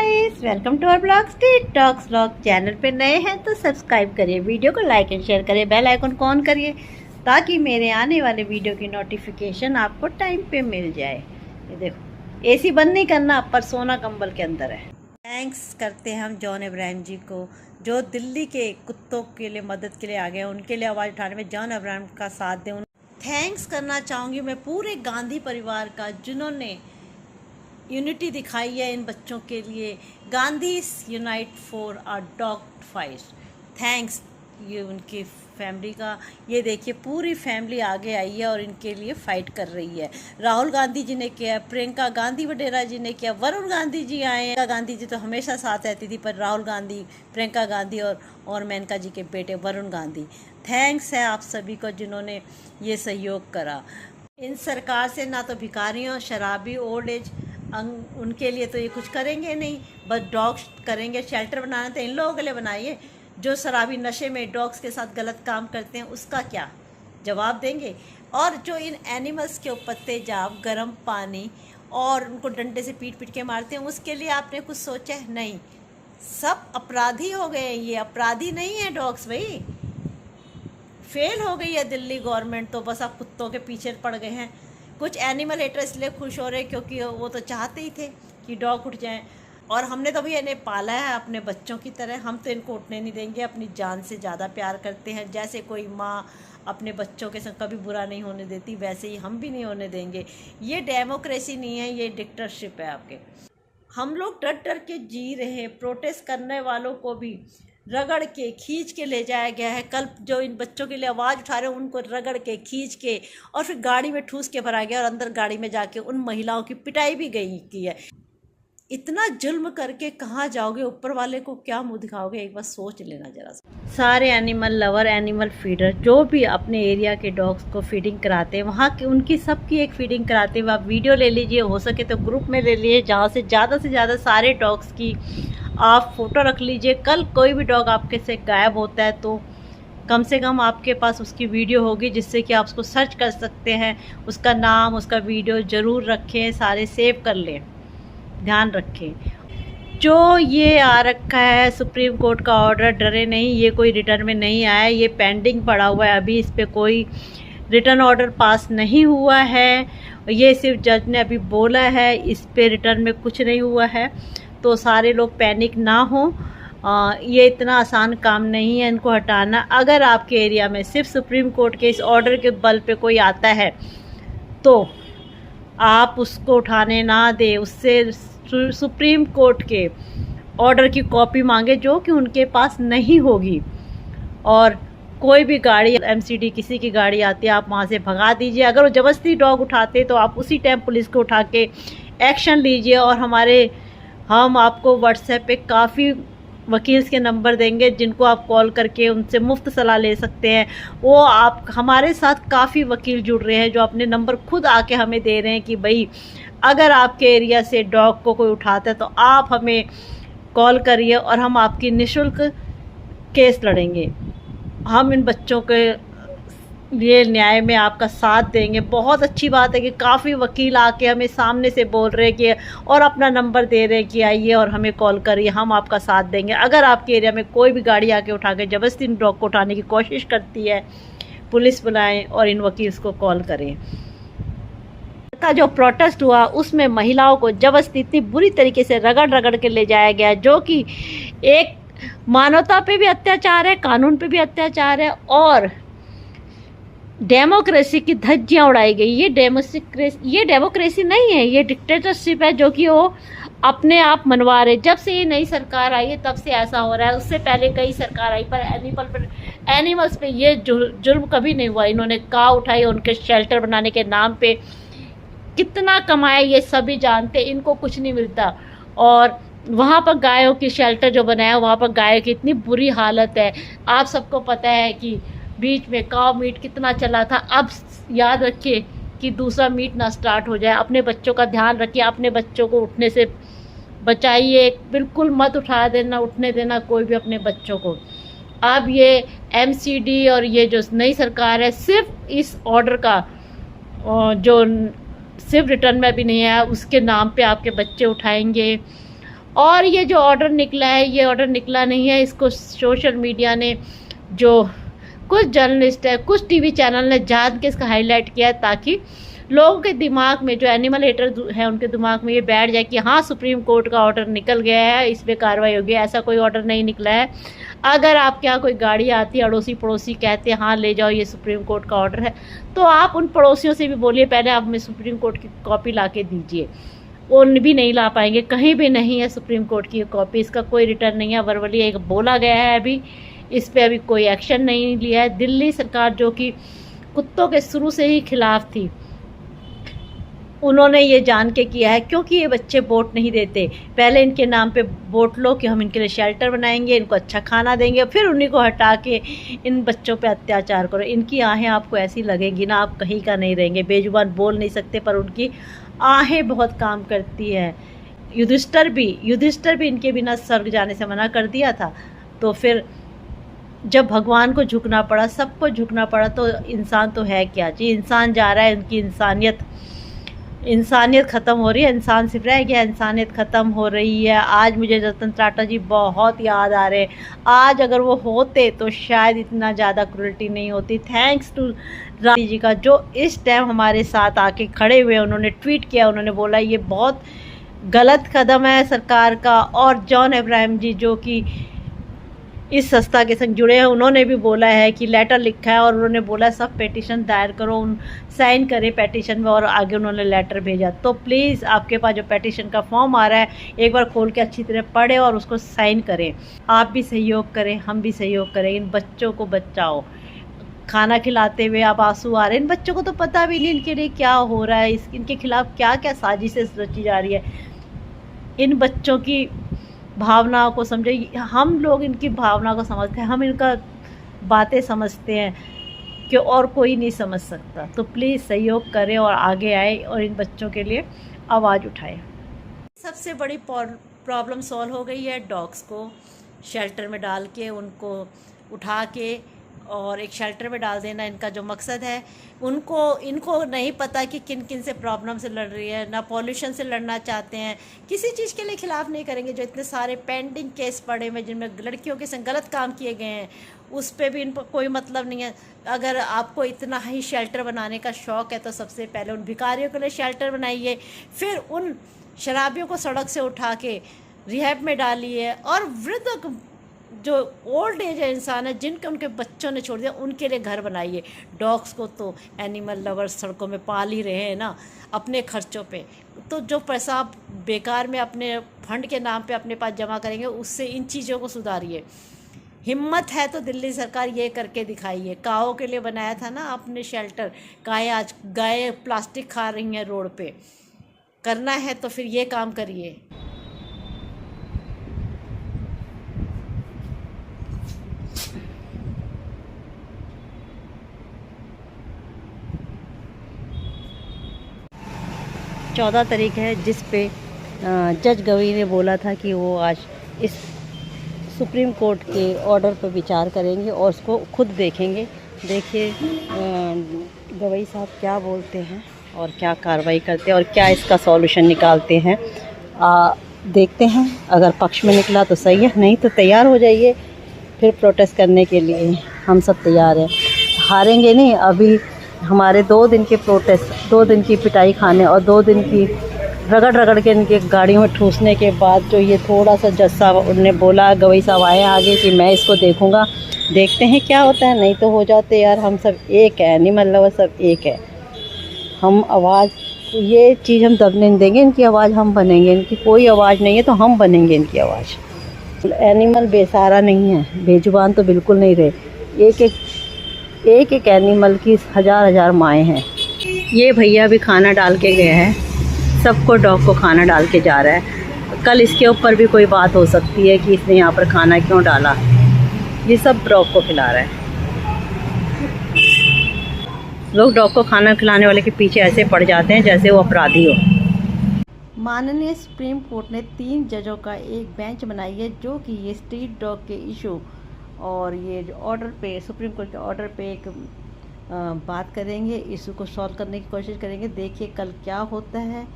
Guys, welcome to our blogs TikToks blog. Channel पे नए हैं तो सब्सक्राइब करिए, वीडियो को लाइक एंड शेयर करिए, बेल आइकन को ऑन करिए ताकि मेरे आने वाले वीडियो की नोटिफिकेशन आपको टाइम पे मिल जाए। ये देखो, एसी बंद नहीं करना, पर सोना कंबल के अंदर है। थैंक्स करते हैं हम जॉन अब्राहम जी को, जो दिल्ली के कुत्तों के लिए मदद के लिए आ गए। उनके लिए आवाज़ उठाने में जॉन अब्राहम का साथ दें। थैंक्स करना चाहूँगी मैं पूरे गांधी परिवार का, जिन्होंने यूनिटी दिखाई है इन बच्चों के लिए। Gandhi unite for a dog fight. Thanks ये उनकी फैमिली का। ये देखिए, पूरी फैमिली आगे आई है और इनके लिए फाइट कर रही है। राहुल गांधी जी ने किया, प्रियंका गांधी वडेरा जी ने किया, वरुण गांधी जी आए। प्रियंका गांधी जी तो हमेशा साथ रहती थी, पर राहुल गांधी, प्रियंका गांधी और मेनका जी के बेटे वरुण गांधी। थैंक्स है आप सभी को जिन्होंने ये सहयोग करा। इन सरकार से ना तो भिखारियों, शराबी, ओल्ड एज उनके लिए तो ये कुछ करेंगे नहीं, बस डॉग्स करेंगे। शेल्टर बनाना तो इन लोगों के लिए बनाइए। जो शराबी नशे में डॉग्स के साथ गलत काम करते हैं, उसका क्या जवाब देंगे? और जो इन एनिमल्स के ऊपर तेजाब, गर्म पानी और उनको डंडे से पीट पीट के मारते हैं, उसके लिए आपने कुछ सोचा है? नहीं। सब अपराधी हो गए हैं। ये अपराधी नहीं है डॉग्स भाई। फेल हो गई है दिल्ली गवर्नमेंट, तो बस आप कुत्तों के पीछे पड़ गए हैं। कुछ एनिमल हेटर इसलिए खुश हो रहे क्योंकि वो तो चाहते ही थे कि डॉग उठ जाएं, और हमने तो भी इन्हें पाला है अपने बच्चों की तरह। हम तो इनको उठने नहीं देंगे। अपनी जान से ज़्यादा प्यार करते हैं। जैसे कोई माँ अपने बच्चों के संग कभी बुरा नहीं होने देती, वैसे ही हम भी नहीं होने देंगे। ये डेमोक्रेसी नहीं है, ये डिक्टेटरशिप है आपके। हम लोग डर डर के जी रहे हैं। प्रोटेस्ट करने वालों को भी रगड़ के खींच के ले जाया गया है। कल जो इन बच्चों के लिए आवाज़ उठा रहे हैं, उनको रगड़ के खींच के और फिर गाड़ी में ठूस के भरा गया, और अंदर गाड़ी में जाके उन महिलाओं की पिटाई भी गई की है। इतना जुल्म करके कहाँ जाओगे? ऊपर वाले को क्या मुंह दिखाओगे? एक बार सोच लेना जरा सा। सारे एनिमल लवर, एनिमल फीडर जो भी अपने एरिया के डॉग्स को फीडिंग कराते हैं, वहाँ की उनकी सबकी एक फीडिंग कराते हैं। आप वीडियो ले लीजिए, हो सके तो ग्रुप में ले लीजिए, जहाँ से ज़्यादा सारे डॉग्स की आप फ़ोटो रख लीजिए। कल कोई भी डॉग आपके से गायब होता है तो कम से कम आपके पास उसकी वीडियो होगी, जिससे कि आप उसको सर्च कर सकते हैं। उसका नाम, उसका वीडियो ज़रूर रखें, सारे सेव कर लें। ध्यान रखें। जो ये आ रखा है सुप्रीम कोर्ट का ऑर्डर, डरे नहीं, ये कोई रिटर्न में नहीं आया, ये पेंडिंग पड़ा हुआ है। अभी इस पर कोई रिटर्न ऑर्डर पास नहीं हुआ है। ये सिर्फ जज ने अभी बोला है, इस पे रिटर्न में कुछ नहीं हुआ है। तो सारे लोग पैनिक ना हो। ये इतना आसान काम नहीं है इनको हटाना। अगर आपके एरिया में सिर्फ सुप्रीम कोर्ट के इस ऑर्डर के बल पे कोई आता है तो आप उसको उठाने ना दें। उससे सुप्रीम कोर्ट के ऑर्डर की कॉपी मांगे, जो कि उनके पास नहीं होगी। और कोई भी गाड़ी, एमसीडी किसी की गाड़ी आती है, आप वहाँ से भगा दीजिए। अगर वो ज़बरदस्ती डॉग उठाते तो आप उसी टाइम पुलिस को उठा के एक्शन लीजिए। और हम आपको व्हाट्सएप पे काफ़ी वकील्स के नंबर देंगे, जिनको आप कॉल करके उनसे मुफ्त सलाह ले सकते हैं। वो आप हमारे साथ काफ़ी वकील जुड़ रहे हैं, जो अपने नंबर खुद आके हमें दे रहे हैं कि भाई अगर आपके एरिया से डॉग को कोई उठाता है तो आप हमें कॉल करिए और हम आपकी निःशुल्क केस लड़ेंगे। हम इन बच्चों के लिए न्याय में आपका साथ देंगे। बहुत अच्छी बात है कि काफ़ी वकील आके हमें सामने से बोल रहे हैं कि, और अपना नंबर दे रहे हैं कि आइए और हमें कॉल करिए, हम आपका साथ देंगे। अगर आपके एरिया में कोई भी गाड़ी आके उठा के ज़बरदस्ती इन डॉग को उठाने की कोशिश करती है, पुलिस बुलाएं और इन वकील्स को कॉल करें। का जो प्रोटेस्ट हुआ उसमें महिलाओं को ज़बरदस्ती इतनी बुरी तरीके से रगड़ के ले जाया गया, जो कि एक मानवता पे भी अत्याचार है, कानून पे भी अत्याचार है, और डेमोक्रेसी की धज्जियां उड़ाई गई। ये डेमोक्रेसी नहीं है, ये डिक्टेटरशिप है, जो कि वो अपने आप मनवा रहे। जब से ये नई सरकार आई है तब से ऐसा हो रहा है। उससे पहले कई सरकार आई, पर एनिमल्स पे ये जुल्म कभी नहीं हुआ। इन्होंने काऊ उठाई, उनके शेल्टर बनाने के नाम पे कितना कमाया ये सभी जानते। इनको कुछ नहीं मिलता। और वहाँ पर गायों की शेल्टर जो बनाया, वहाँ पर गायों की इतनी बुरी हालत है। आप सबको पता है कि बीच में काव मीट कितना चला था। अब याद रखिए कि दूसरा मीट ना स्टार्ट हो जाए। अपने बच्चों का ध्यान रखिए, अपने बच्चों को उठने से बचाइए। बिल्कुल मत उठने देना कोई भी अपने बच्चों को। अब ये एमसीडी और ये जो नई सरकार है, सिर्फ इस ऑर्डर का जो सिर्फ रिटर्न में भी नहीं आया, उसके नाम पे आपके बच्चे उठाएंगे। और ये जो ऑर्डर निकला है, ये ऑर्डर निकला नहीं है, इसको सोशल मीडिया ने, जो कुछ जर्नलिस्ट है, कुछ टीवी चैनल ने जान के इसका हाईलाइट किया है ताकि लोगों के दिमाग में, जो एनिमल हेटर है उनके दिमाग में ये बैठ जाए कि हाँ सुप्रीम कोर्ट का ऑर्डर निकल गया है, इस पर कार्रवाई होगी। ऐसा कोई ऑर्डर नहीं निकला है। अगर आपके यहाँ कोई गाड़ी आती है, अड़ोसी पड़ोसी कहते हैं हाँ ले जाओ ये सुप्रीम कोर्ट का ऑर्डर है, तो आप उन पड़ोसियों से भी बोलिए पहले आप हमें सुप्रीम कोर्ट की कॉपी ला के दीजिए। वो भी नहीं ला पाएंगे, कहीं भी नहीं है सुप्रीम कोर्ट की कॉपी, इसका कोई रिटर्न नहीं है। वर्बली एक बोला गया है, अभी इस पर अभी कोई एक्शन नहीं लिया है। दिल्ली सरकार जो कि कुत्तों के शुरू से ही खिलाफ थी, उन्होंने ये जान के किया है, क्योंकि ये बच्चे वोट नहीं देते। पहले इनके नाम पे वोट लो कि हम इनके लिए शेल्टर बनाएंगे, इनको अच्छा खाना देंगे, फिर उन्हीं को हटा के इन बच्चों पे अत्याचार करो। इनकी आहें आपको ऐसी लगेगी ना, आप कहीं का नहीं रहेंगे। बेजुबान बोल नहीं सकते पर उनकी आहें बहुत काम करती है। युधिष्ठिर भी इनके बिना स्वर्ग जाने से मना कर दिया था। तो फिर जब भगवान को झुकना पड़ा, सबको झुकना पड़ा, तो इंसान तो है क्या जी। इंसान जा रहा है, उनकी इंसानियत ख़त्म हो रही है। इंसान सिर्फ रह गया, इंसानियत ख़त्म हो रही है। आज मुझे रतन टाटा जी बहुत याद आ रहे हैं। आज अगर वो होते तो शायद इतना ज़्यादा क्रूरल्टी नहीं होती। थैंक्स टू राजी जी का, जो इस टाइम हमारे साथ आके खड़े हुए। उन्होंने ट्वीट किया, उन्होंने बोला ये बहुत गलत कदम है सरकार का। और जॉन अब्राहम जी जो कि इस संस्था के संग जुड़े हैं, उन्होंने भी बोला है कि लेटर लिखा है और उन्होंने बोला सब पेटिशन दायर करो, उन साइन करें पेटिशन में, और आगे उन्होंने लेटर भेजा। तो प्लीज़ आपके पास जो पेटिशन का फॉर्म आ रहा है, एक बार खोल के अच्छी तरह पढ़ें और उसको साइन करें। आप भी सहयोग करें, हम भी सहयोग करें। इन बच्चों को बचाओ। खाना खिलाते हुए अब आंसू आ रहे हैं। इन बच्चों को तो पता भी नहीं इनके लिए क्या हो रहा है, इनके खिलाफ क्या क्या साजिशें रची जा रही है। इन बच्चों की भावनाओं को समझे। हम लोग इनकी भावना को समझते हैं, हम इनका बातें समझते हैं कि और कोई नहीं समझ सकता। तो प्लीज़ सहयोग करें और आगे आए और इन बच्चों के लिए आवाज़ उठाएं। सबसे बड़ी प्रॉब्लम सॉल्व हो गई है। डॉग्स को शेल्टर में डाल के, उनको उठा के और एक शेल्टर में डाल देना इनका जो मकसद है। इनको नहीं पता कि किन किन से प्रॉब्लम से लड़ रही है, ना पॉल्यूशन से लड़ना चाहते हैं, किसी चीज़ के लिए खिलाफ नहीं करेंगे। जो इतने सारे पेंडिंग केस पड़े हुए जिनमें लड़कियों के संग गलत काम किए गए हैं, उस पर भी इनको कोई मतलब नहीं है। अगर आपको इतना ही शेल्टर बनाने का शौक़ है तो सबसे पहले उन भिखारियों के लिए शेल्टर बनाइए, फिर उन शराबियों को सड़क से उठा के रिहैब में डालिए, और वृद्ध जो ओल्ड एज इंसान है जिनके उनके बच्चों ने छोड़ दिया, उनके लिए घर बनाइए। डॉग्स को तो एनिमल लवर्स सड़कों में पाल ही रहे हैं ना अपने खर्चों पे। तो जो पैसा आप बेकार में अपने फंड के नाम पे अपने पास जमा करेंगे, उससे इन चीज़ों को सुधारिए। हिम्मत है तो दिल्ली सरकार ये करके दिखाइए। काओं के लिए बनाया था ना आपने शेल्टर, आज गाय प्लास्टिक खा रही हैं रोड पे। करना है तो फिर ये काम करिए। चौदह तारीख है जिस पे जज गवई ने बोला था कि वो आज इस सुप्रीम कोर्ट के ऑर्डर पर विचार करेंगे और उसको खुद देखेंगे। देखिए गवई साहब क्या बोलते हैं और क्या कार्रवाई करते हैं और क्या इसका सॉल्यूशन निकालते हैं। देखते हैं, अगर पक्ष में निकला तो सही है, नहीं तो तैयार हो जाइए फिर प्रोटेस्ट करने के लिए। हम सब तैयार हैं, हारेंगे नहीं। अभी हमारे 2 दिन के प्रोटेस्ट, 2 दिन की पिटाई खाने और 2 दिन की रगड़ के इनके गाड़ियों में ठूसने के बाद जो ये थोड़ा सा जज साहब उन्होंने बोला, गवई साहब आए आगे कि मैं इसको देखूंगा, देखते हैं क्या होता है। नहीं तो हो जाते यार, हम सब एक है, एनिमल लवर सब एक है। हम आवाज़, ये चीज़ हम दबने नहीं देंगे, इनकी आवाज़ हम बनेंगे। इनकी कोई आवाज़ नहीं है तो हम बनेंगे इनकी आवाज़। एनिमल बेसहारा नहीं है, बेजुबान तो बिल्कुल नहीं रहे। एक एनिमल की हज़ार माएँ हैं। ये भैया भी खाना डाल के गया है, सबको डॉग को खाना डाल के जा रहा है। कल इसके ऊपर भी कोई बात हो सकती है कि इसने यहाँ पर खाना क्यों डाला। ये सब डॉग को खिला रहा है। लोग डॉग को खाना खिलाने वाले के पीछे ऐसे पड़ जाते हैं जैसे वो अपराधी हो। माननीय सुप्रीम कोर्ट ने 3 जजों का एक बेंच बनाई है जो कि ये स्ट्रीट डॉग के इशू और ये ऑर्डर पे, सुप्रीम कोर्ट के ऑर्डर पे एक बात करेंगे, इशू को सॉल्व करने की कोशिश करेंगे। देखिए कल क्या होता है।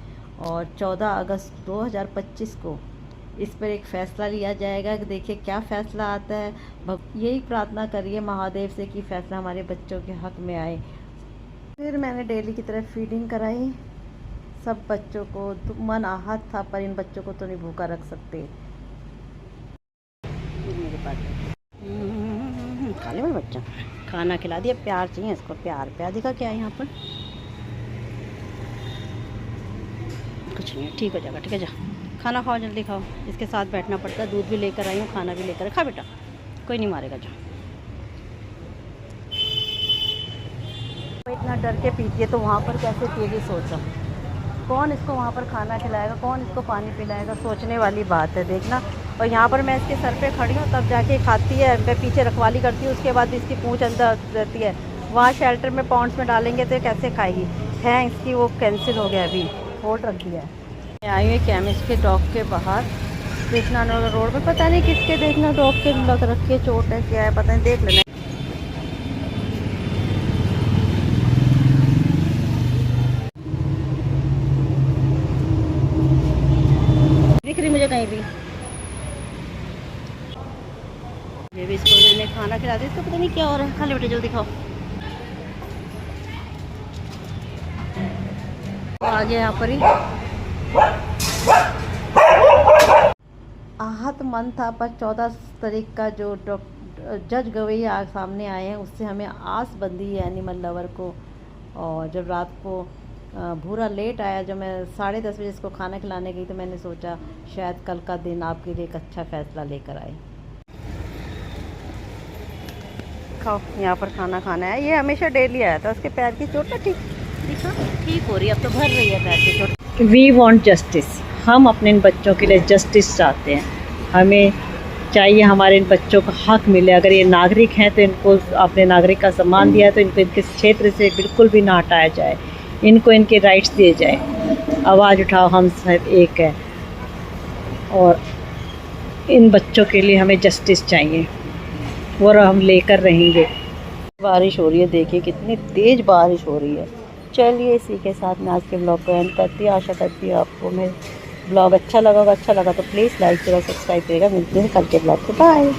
और 14 अगस्त 2025 को इस पर एक फ़ैसला लिया जाएगा कि देखिए क्या फ़ैसला आता है। यही प्रार्थना करिए महादेव से कि फ़ैसला हमारे बच्चों के हक़ में आए। फिर मैंने डेली की तरह फीडिंग कराई सब बच्चों को। तो मन आहत था, पर इन बच्चों को तो नहीं भूखा रख सकते। मेरे पास खा ले मेरा बच्चा, खाना खिला दिया। प्यार चाहिए इसको, प्यार प्यार दिखा क्या है यहाँ पर। कुछ नहीं है, ठीक हो जाएगा, ठीक है। जा खाना खाओ, जल्दी खाओ। इसके साथ बैठना पड़ता है। दूध भी लेकर आई हूँ, खाना भी लेकर। खा बेटा, कोई नहीं मारेगा। जा इतना डर के पीती है तो वहाँ पर कैसे पिएगी सोचो। कौन इसको वहाँ पर खाना खिलाएगा, कौन इसको पानी पिलाएगा, सोचने वाली बात है देखना। और यहाँ पर मैं इसके सर पे खड़ी हूँ तब जाके खाती है। मैं पीछे रखवाली करती हूँ, उसके बाद इसकी पूँछ अंदर रहती है। वहाँ शेल्टर में पॉन्ड्स में डालेंगे तो कैसे खाएगी। है इसकी वो कैंसिल हो गया, अभी होल्ड रख दिया है। मैं आई हुई केमिस्ट के डॉग के बाहर, कृष्णा नगर रोड पे। पता नहीं किसके, देखना डॉग के लग रखी है, चोट है क्या है पता नहीं, देख लेना। दिख रही मुझे कहीं भी। ये भी इसको मैंने खाना खिला दिया। इसको पता नहीं क्या हो रहा है। खा ले बेटे, जल्दी खाओ। आगे यहाँ पर ही आहत मन था, पर 14 तारीख का जो जज गवई सामने आए हैं उससे हमें आस बंधी है एनिमल लवर को। और जब रात को भूरा लेट आया, जब मैं 10:30 बजे इसको खाना खिलाने गई, तो मैंने सोचा शायद कल का दिन आपके लिए एक अच्छा फ़ैसला लेकर आए। खाओ, यहाँ पर खाना खाना है। ये हमेशा डेली आया था। उसके पैर की चोट ठीक दिखा, ठीक हो रही है, अब तो भर रही है पैर की चोट। We want justice. हम अपने इन बच्चों के लिए जस्टिस चाहते हैं। हमें चाहिए हमारे इन बच्चों को हक मिले। अगर ये नागरिक हैं तो इनको अपने नागरिक का सम्मान दिया है, तो इनको इनके क्षेत्र से बिल्कुल भी ना हटाया जाए। इनको इनके राइट्स दिए जाए। आवाज़ उठाओ, हम सब एक है। और इन बच्चों के लिए हमें जस्टिस चाहिए और हम लेकर रहेंगे। बारिश हो रही है, देखिए कितनी तेज़ बारिश हो रही है। चलिए इसी के साथ मैं आज के ब्लॉग को एंड करती हूँ। आशा करती हूँ आपको मेरा ब्लॉग अच्छा लगा होगा। अच्छा लगा तो प्लीज़ लाइक करेगा, सब्सक्राइब करेगा। मिलते हैं कल के ब्लॉग पे। बाय।